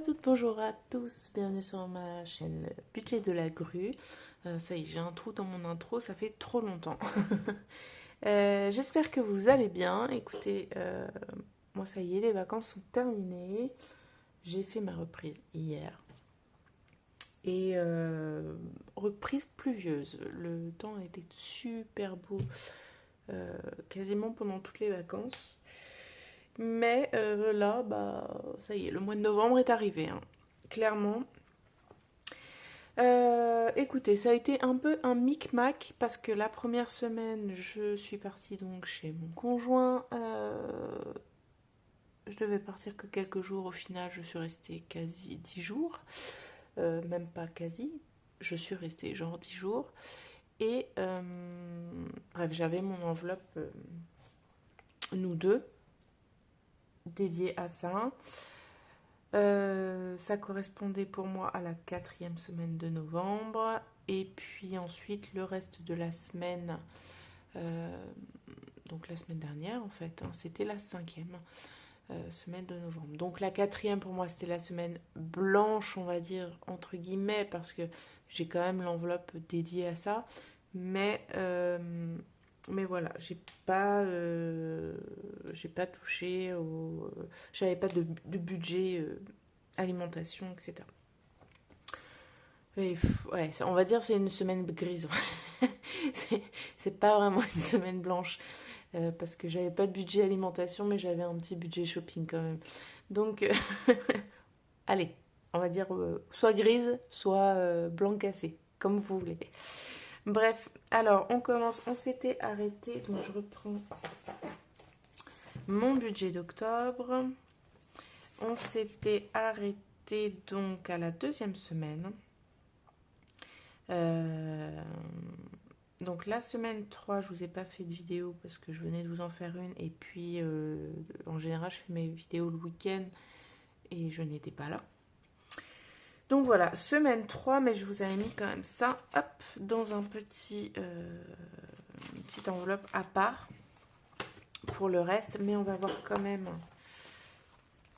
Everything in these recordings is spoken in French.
toutes, bonjour à tous, bienvenue sur ma chaîne Budget de la Grue. Ça y est, j'ai un trou dans mon intro, ça fait trop longtemps. J'espère que vous allez bien. Écoutez, moi ça y est, les vacances sont terminées. J'ai fait ma reprise hier. Et reprise pluvieuse. Le temps était super beau, quasiment pendant toutes les vacances. Mais là, bah, ça y est, le mois de novembre est arrivé, hein. Clairement. Écoutez, ça a été un peu un micmac parce que la première semaine, je suis partie donc chez mon conjoint. Je devais partir que quelques jours. Au final, je suis restée quasi 10 jours. Même pas quasi. Je suis restée genre 10 jours. Et bref, j'avais mon enveloppe, nous deux, dédiée à ça. Ça correspondait pour moi à la 4e semaine de novembre. Et puis ensuite, le reste de la semaine, donc la semaine dernière en fait, hein, c'était la 5e semaine de novembre. Donc la 4e pour moi, c'était la semaine blanche, on va dire, entre guillemets, parce que j'ai quand même l'enveloppe dédiée à ça. Mais voilà, j'ai pas touché au. J'avais pas de budget alimentation, etc. Et, ouais, on va dire c'est une semaine grise. C'est pas vraiment une semaine blanche parce que j'avais pas de budget alimentation, mais j'avais un petit budget shopping quand même. Donc, allez, on va dire soit grise, soit blanc cassé, comme vous voulez. Bref, alors on commence. On s'était arrêté, donc je reprends mon budget d'octobre. On s'était arrêté donc à la 2e semaine. Donc la semaine 3, je vous ai pas fait de vidéo parce que je venais de vous en faire une. Et puis en général, je fais mes vidéos le week-end et je n'étais pas là. Donc voilà, semaine 3, mais je vous avais mis quand même ça, hop, dans une petite enveloppe à part pour le reste. Mais on va voir quand même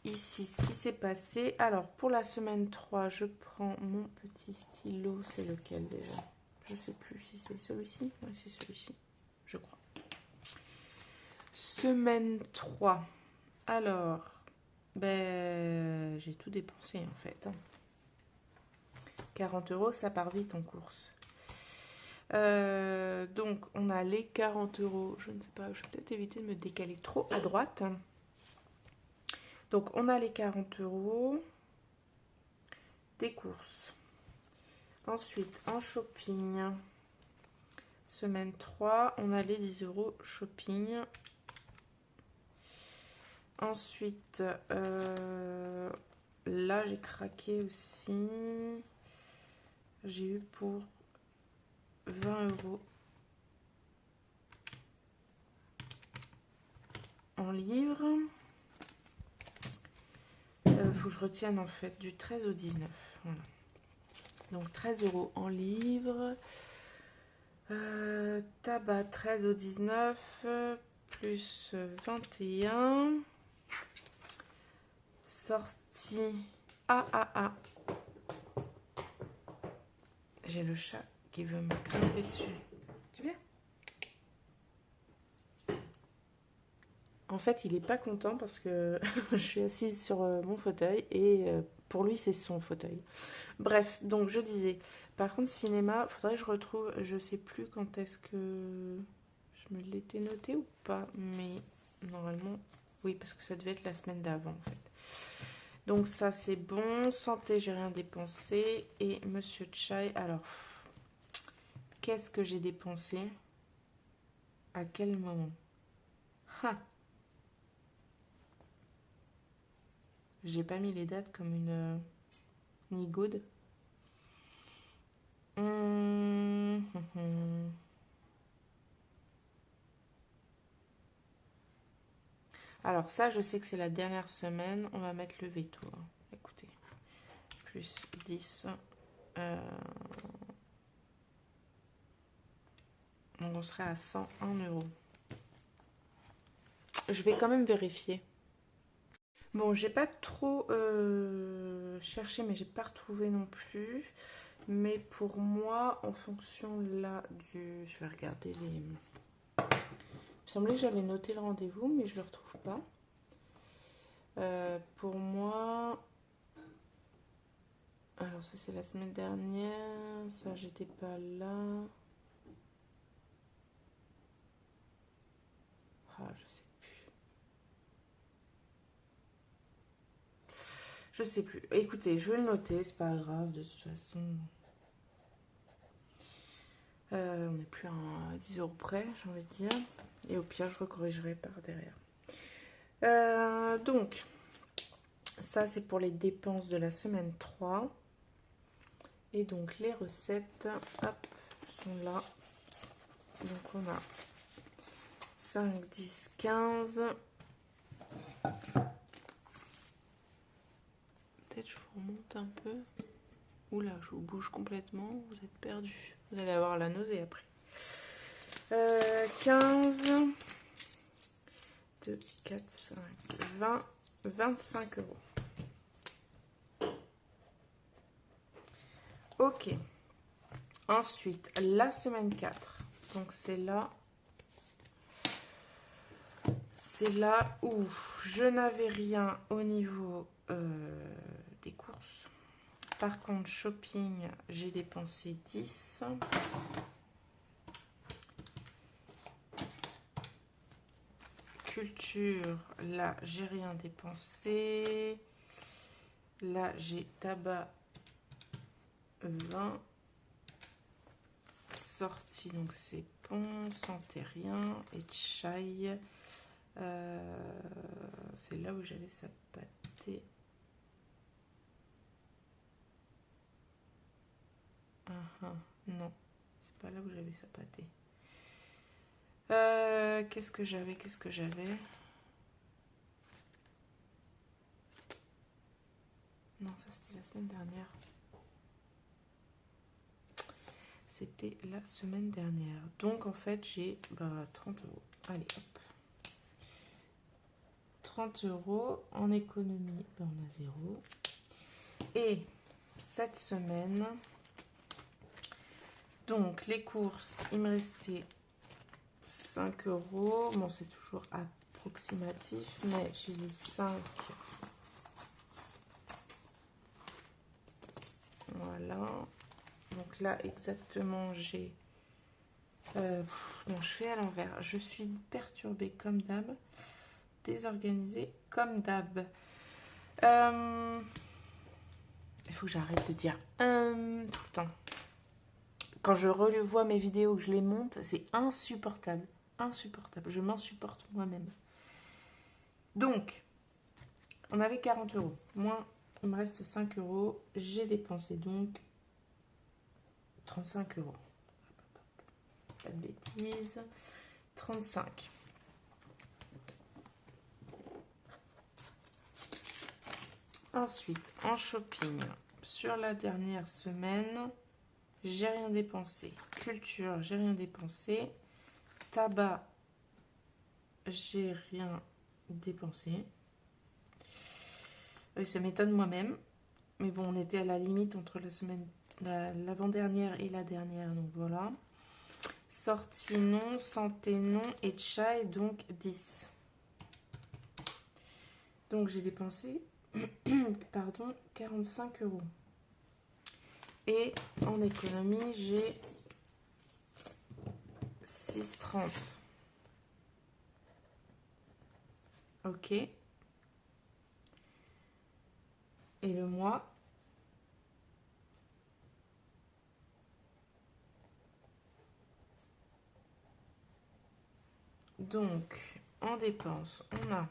ici ce qui s'est passé. Alors pour la semaine 3, je prends mon petit stylo. C'est lequel déjà? Je sais plus si c'est celui-ci. Oui, c'est celui-ci, je crois. Semaine 3. Alors, ben, j'ai tout dépensé en fait. 40 €, ça part vite en course. Donc, on a les 40 €. Je ne sais pas, je vais peut-être éviter de me décaler trop à droite. Donc, on a les 40 € des courses. Ensuite, en shopping, semaine 3, on a les 10 € shopping. Ensuite, là, j'ai craqué aussi. J'ai eu pour 20 € en livres. Faut que je retienne en fait du 13 au 19. Voilà. Donc 13 € en livres. Tabac 13 au 19 plus 21. Sortie AAA. J'ai le chat qui veut me grimper dessus. Tu viens? En fait, il est pas content parce que je suis assise sur mon fauteuil et pour lui, c'est son fauteuil. Bref, donc je disais, par contre, cinéma, faudrait que je retrouve, je sais plus quand est-ce que je me l'étais noté ou pas, mais normalement, oui, parce que ça devait être la semaine d'avant en fait. Donc ça, c'est bon. Santé, j'ai rien dépensé. Et Monsieur Chai, alors, qu'est-ce que j'ai dépensé? À quel moment? Ha! J'ai pas mis les dates comme une nigaude. Alors ça, je sais que c'est la dernière semaine. On va mettre le veto, hein. Écoutez, plus 10. On serait à 101 €. Je vais quand même vérifier. Bon, j'ai pas trop cherché, mais j'ai pas retrouvé non plus. Mais pour moi, en fonction là du... Je vais regarder les... Il me semblait que j'avais noté le rendez-vous, mais je le retrouve pas. Pour moi... Alors ça c'est la semaine dernière, ça j'étais pas là. Ah, je sais plus. Je sais plus. Écoutez, je vais le noter, c'est pas grave, de toute façon. On n'est plus à 10 € près, j'ai envie de dire. Et au pire, je recorrigerai par derrière. Donc, ça c'est pour les dépenses de la semaine 3. Et donc, les recettes, hop, sont là. Donc, on a 5, 10, 15. Peut-être je vous remonte un peu. Oula, je vous bouge complètement, vous êtes perdu. Vous allez avoir la nausée après. 15, 2, 4, 5, 20, 25 €. Ok. Ensuite, la semaine 4. Donc c'est là. C'est là où je n'avais rien au niveau des courses. Par contre, shopping, j'ai dépensé 10. Culture, là, j'ai rien dépensé. Là, j'ai tabac 20. Sortie, donc c'est bon, santé rien. Et chai, c'est là où j'avais sa pâté. Non, c'est pas là où j'avais sa pâté. Qu'est-ce que j'avais? Non, ça c'était la semaine dernière. C'était la semaine dernière. Donc en fait j'ai 30 €. Allez hop. 30 € en économie, on a 0. Et cette semaine, donc les courses, il me restait 5 €. Bon, c'est toujours approximatif, mais j'ai les 5. Voilà. Donc là, exactement, j'ai... non, je fais à l'envers. Je suis perturbée comme d'hab. Désorganisée comme d'hab. Il faut que j'arrête de dire tout le temps. Quand je revois mes vidéos, que je les monte, c'est insupportable. Insupportable. Je m'insupporte moi-même. Donc, on avait 40 €. Moi, il me reste 5 €. J'ai dépensé donc 35 €. Pas de bêtises. 35. Ensuite, en shopping, sur la dernière semaine, j'ai rien dépensé. Culture, j'ai rien dépensé. Tabac, j'ai rien dépensé. Ça m'étonne moi-même. Mais bon, on était à la limite entre la semaine, l'avant-dernière et la dernière. Donc voilà. Sortie non, santé non et chai donc 10. Donc j'ai dépensé pardon, 45 €. Et en économie, j'ai 6,30. Ok. Et le mois. Donc, en dépenses, on a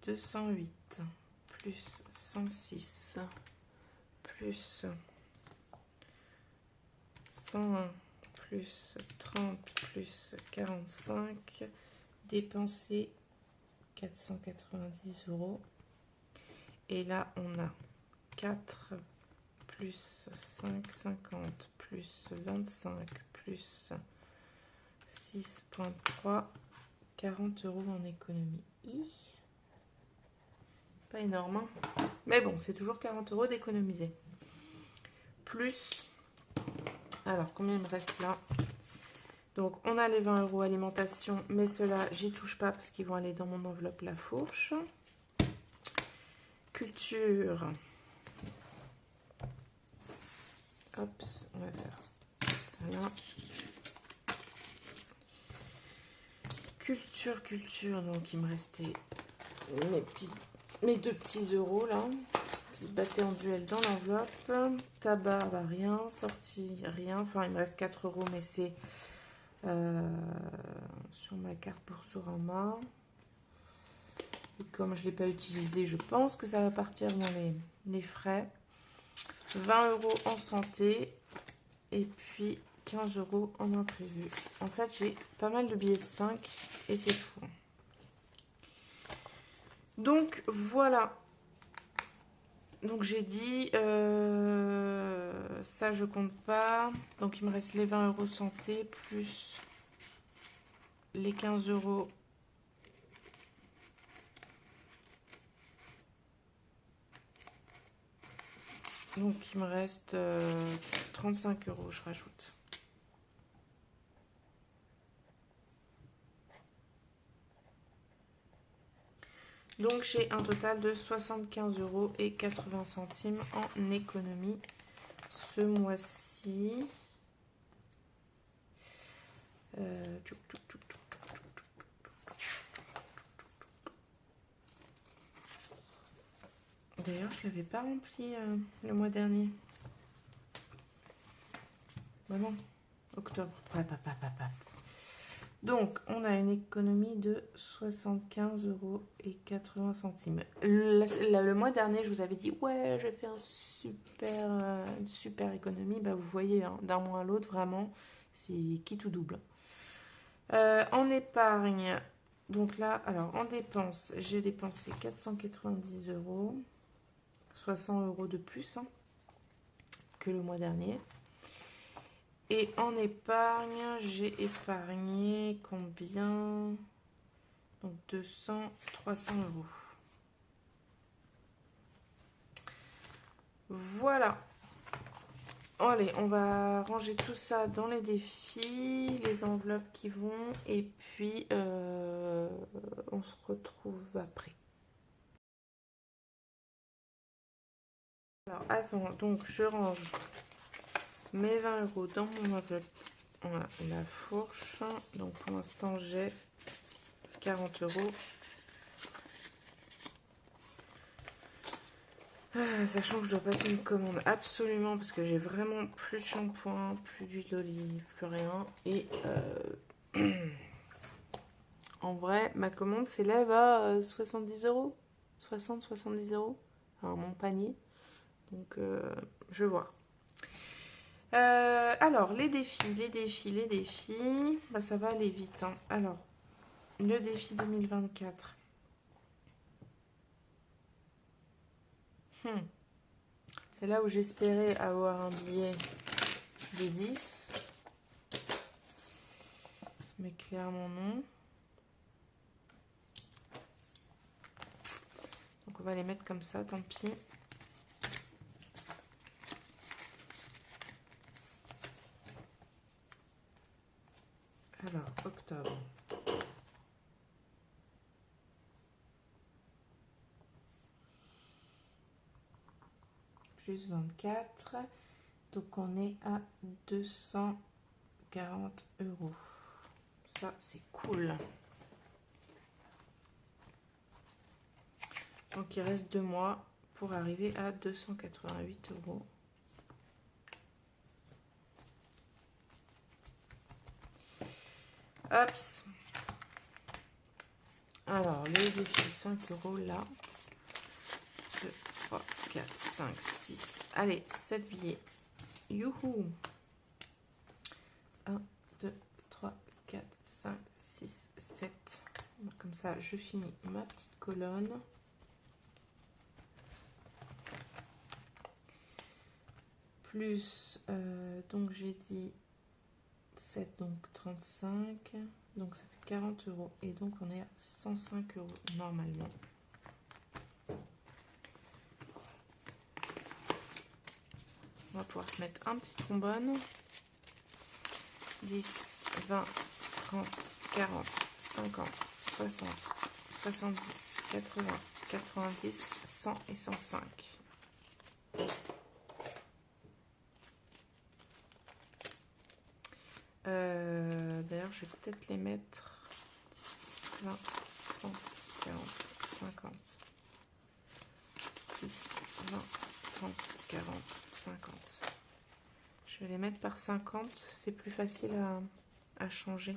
208 plus 106 plus 101 plus 30 plus 45, dépensé 490 €. Et là, on a 4 plus 5, 50 plus 25 plus 6,3, 40 € en économie. Pas énorme, hein. Mais bon, c'est toujours 40 € d'économiser. Plus, alors combien il me reste là? Donc on a les 20 € alimentation, mais ceux-là, j'y touche pas parce qu'ils vont aller dans mon enveloppe La Fourche. Culture. Hop, on va faire ça là. Culture, donc il me restait mes deux petits euros là, qui se battaient en duel dans l'enveloppe. Tabac, bah rien, sortie, rien, enfin il me reste 4 € mais c'est sur ma carte Boursorama. Et comme je ne l'ai pas utilisé, je pense que ça va partir dans les frais. 20 € en santé et puis 15 € en imprévu. En fait, j'ai pas mal de billets de 5 et c'est tout. Donc, voilà. Donc, j'ai dit, ça, je compte pas. Donc, il me reste les 20 € santé plus les 15 €. Donc, il me reste 35 €, je rajoute. Donc, j'ai un total de 75,80 € en économie ce mois-ci. D'ailleurs, je ne l'avais pas rempli le mois dernier. Bah non, octobre. Donc, on a une économie de 75,80 €. Le mois dernier, je vous avais dit, ouais, j'ai fait une super économie. Bah, vous voyez, hein, d'un mois à l'autre, vraiment, c'est qui tout double. En épargne, donc là, alors en dépenses, j'ai dépensé 490 €, 60 € de plus hein, que le mois dernier. Et en épargne, j'ai épargné combien? Donc 200, 300 €. Voilà. Allez, on va ranger tout ça dans les défis, les enveloppes qui vont, et puis on se retrouve après. Alors avant, donc je range mes 20 € dans mon enveloppe, voilà, La Fourche. Donc pour l'instant j'ai 40 €. Sachant que je dois passer une commande absolument parce que j'ai vraiment plus de shampoing, plus d'huile d'olive, plus rien. Et en vrai, ma commande s'élève à 70 €, 60-70 €, enfin, mon panier. Donc je vais voir. Alors, les défis, bah, ça va aller vite. Hein. Alors, le défi 2024. C'est là où j'espérais avoir un billet de 10. Mais clairement non. Donc on va les mettre comme ça, tant pis. Alors, octobre. Plus 24. Donc on est à 240 €. Ça, c'est cool. Donc il reste 2 mois pour arriver à 288 €. Hops. Alors, les défis 5 € là. 2, 3, 4, 5, 6. Allez, 7 billets. Youhou. 1, 2, 3, 4, 5, 6, 7. Comme ça, je finis ma petite colonne. Plus, donc j'ai dit 7, donc 35. Donc ça fait 40 €. Et donc on est à 105 € normalement. On va pouvoir se mettre un petit trombone. 10, 20, 30, 40, 50, 60, 70, 80, 90, 100 et 105. D'ailleurs, je vais peut-être les mettre 10, 20, 30, 40, 50, 10, 20, 30, 40, 50. Je vais les mettre par 50, c'est plus facile à changer.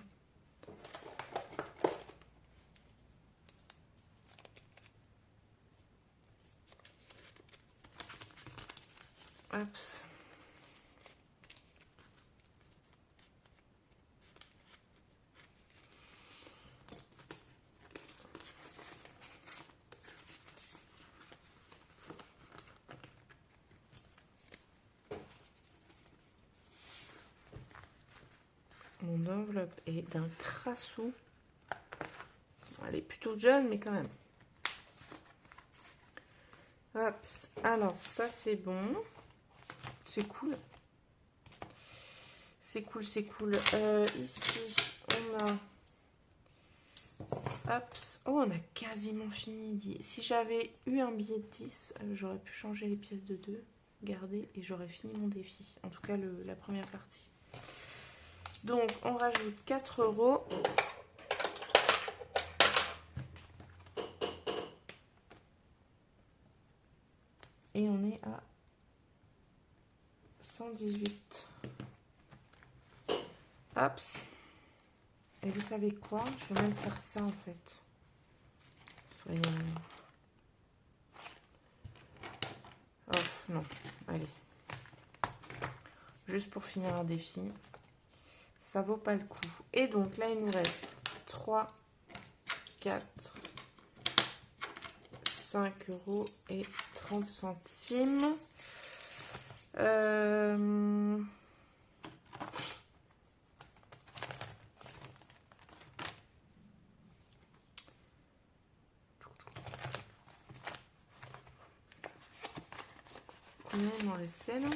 Hop. Mon enveloppe est d'un crassou. Elle est plutôt jeune, mais quand même. Hop. Alors, ça, c'est bon. C'est cool. C'est cool, c'est cool. Ici, on a... Hop. Oh, on a quasiment fini. Si j'avais eu un billet de 10, j'aurais pu changer les pièces de 2, garder, et j'aurais fini mon défi. En tout cas, la première partie. Donc, on rajoute 4 €. Et on est à 118. Hop. Et vous savez quoi? Je vais même faire ça en fait. Soyons... Oh non, allez. Juste pour finir un défi. Ça vaut pas le coup. Et donc là, il nous reste 3, 4, 5 € et 30 centimes. Combien il m'en restait là?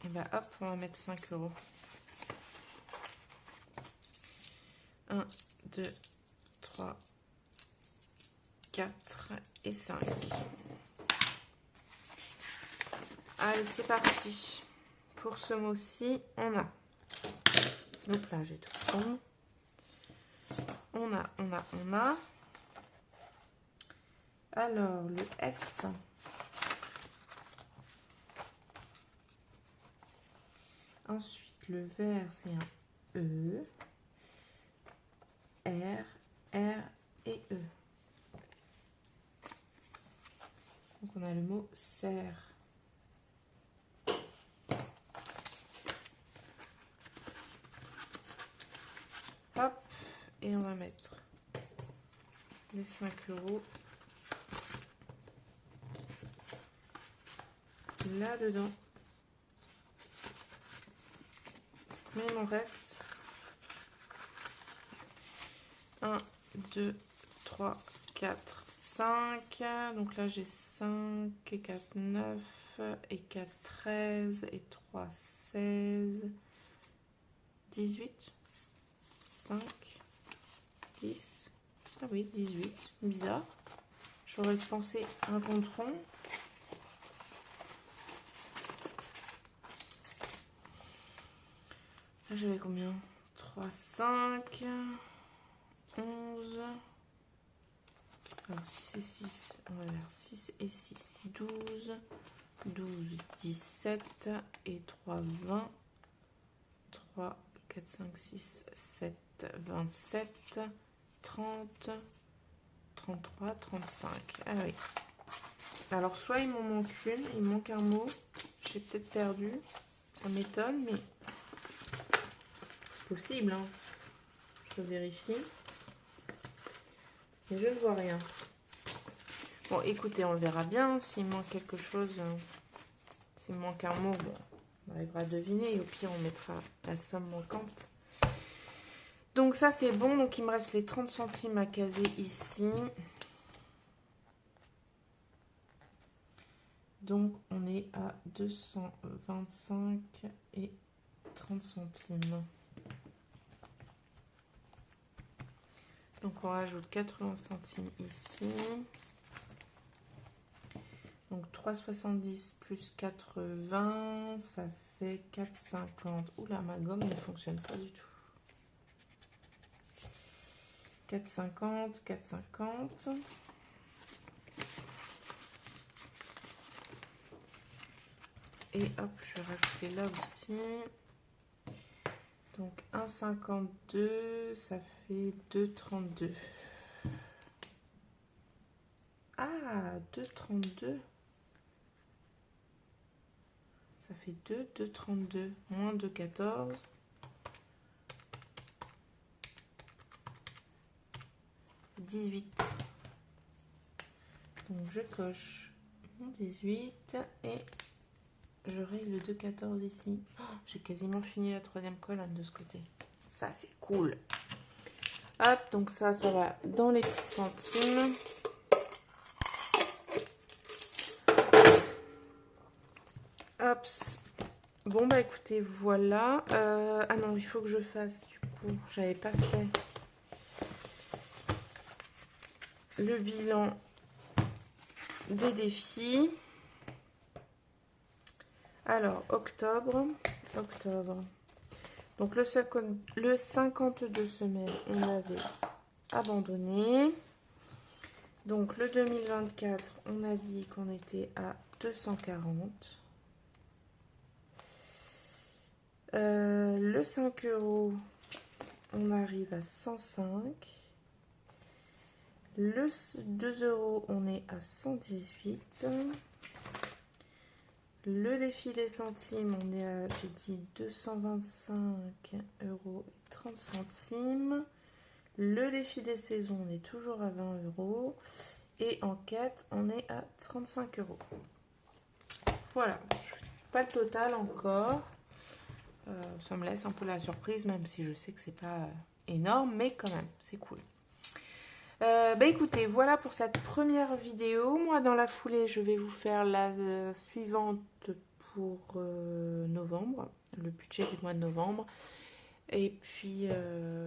Et bah hop, on va mettre 5 €. 1, 2, 3, 4 et 5. Allez, c'est parti. Pour ce mois-ci, on a... Donc là, j'ai tout bon. On a. Alors, le S. Ensuite, le vert, c'est un E. R et E. Donc, on a le mot serre. Hop, et on va mettre les 5 € là-dedans. Mais il m'en reste 1, 2, 3, 4, 5. Donc là, j'ai 5 et 4, 9 et 4, 13 et 3, 16, 18, 5, 10. Ah oui, 18. Bizarre. J'aurais pensé un compte rond. Là, j'avais combien? 3, 5, 11. Alors, 6 et 6. On va faire 6 et 6. 12. 12, 17. Et 3, 20. 3, 4, 5, 6, 7, 27. 30. 33, 35. Ah oui. Alors, soit il m'en manque une, il me manque un mot. J'ai peut-être perdu. Ça m'étonne, mais possible, hein. Je vérifie. Mais je ne vois rien. Bon, écoutez, on le verra bien. S'il manque quelque chose, S'il me manque un mot, bon, on arrivera à deviner. Et au pire, on mettra la somme manquante. Donc ça, c'est bon. Donc il me reste les 30 centimes à caser ici. Donc on est à 225 et 30 centimes. Donc on rajoute 80 centimes ici. Donc 3,70 plus 80, ça fait 4,50. Oula, ma gomme ne fonctionne pas du tout. 4,50, 4,50. Et hop, je vais rajouter là aussi. Donc 1,52, ça fait 2,32. Ah, 2,32. Ça fait 2, 2,32. Moins 2,14. 18. Donc je coche mon 18 et je règle le 2,14 ici. Oh, j'ai quasiment fini la troisième colonne de ce côté. Ça, c'est cool. Hop, donc ça va dans les petits centimes. Hop. Bon, bah écoutez, voilà. Ah non, il faut que je fasse, du coup, j'avais pas fait le bilan des défis. Alors, octobre. Donc, le 52 semaines, on l'avait abandonné. Donc, le 2024, on a dit qu'on était à 240. Le 5 €, on arrive à 105. Le 2 €, on est à 118. Le défi des centimes, on est à, j'ai dit, 225,30 €. Le défi des saisons, on est toujours à 20 €. Et en quête, on est à 35 €. Voilà, je ne fais pas le total encore. Ça me laisse un peu la surprise, même si je sais que c'est pas énorme, mais quand même, c'est cool. Bah écoutez, voilà pour cette première vidéo. Moi, dans la foulée, je vais vous faire la suivante pour novembre, le budget du mois de novembre. Et puis,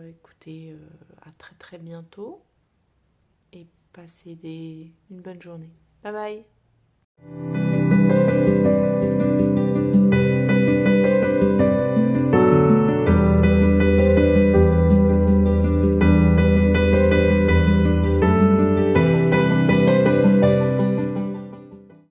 écoutez, à très très bientôt et passez une bonne journée. Bye bye.